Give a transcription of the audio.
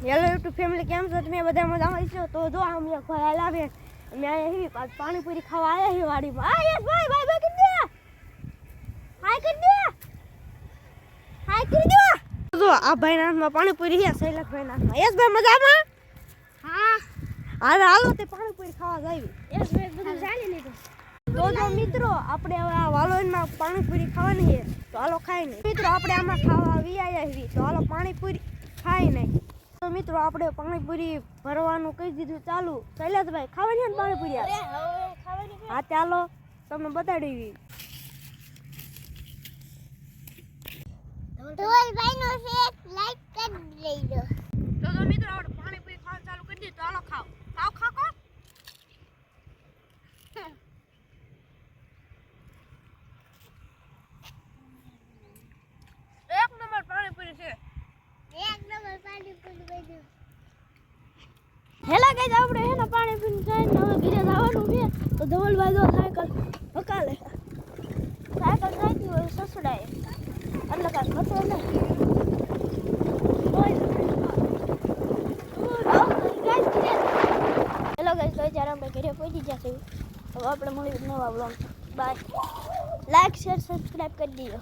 Hello YouTube family, કેમ છો તમે? બધા મજામાં છો? તો જો આમ એક ભાઈ લાવે અમે અહીંયા પાણીપુરી ખાવા આવ્યા છીએ વાડીમાં. આ યસ ભાઈ ભાઈ ભાઈ કરી દે, હાય કરી દે, હાય કરી દે. જો આ ભાઈ નાથમાં પાણીપુરી છે, શૈલેષભાઈ નાથમાં. યસ ભાઈ મજામાં? હા હાલ હાલો તે પાણીપુરી ખાવા જાવી. યસ ભાઈ બધું ચાલી નહીં. તો જો મિત્રો આપણે હવે આ વાલોનમાં પાણીપુરી ખાવાની છે, તો હાલો ખાઈ નહીં. મિત્રો આપણે આમાં ખાવા આવી આવ્યા છીએ, તો હાલો પાણીપુરી ખાઈ નહીં. તો મિત્રો આપણે પાણીપુરી ભરવાનું કહી દીધું ચાલુ. શૈલેષભાઈ ખાવાની છે ને પાણીપુરી? હા ચાલો તમને બતાડી. તો મિત્રો આપણે પાણીપુરી ખાવાનું ચાલુ કરી દીધું. ચાલો ખાઓ ખાઓ ખાઓ ખાઓ. એક નંબર પાણીપુરી છે. હેલા ગાઈસ, આપણે હે ને પાણીપુરી ખાઈને હવે ઘરે જવાનું છે. તો ધવલભાઈ જો સાયકલ હકાલે, સાયકલ ચાલતી હોય સસડાય એટલે કાંઈ ખતો નહીં. હેલો ગાઈસ, તો જ્યારે આપણે ઘરે પહોંચી ગયા છીએ. હવે આપણે મળીએ નવા blog. Bye. Like share subscribe કરી દીજો.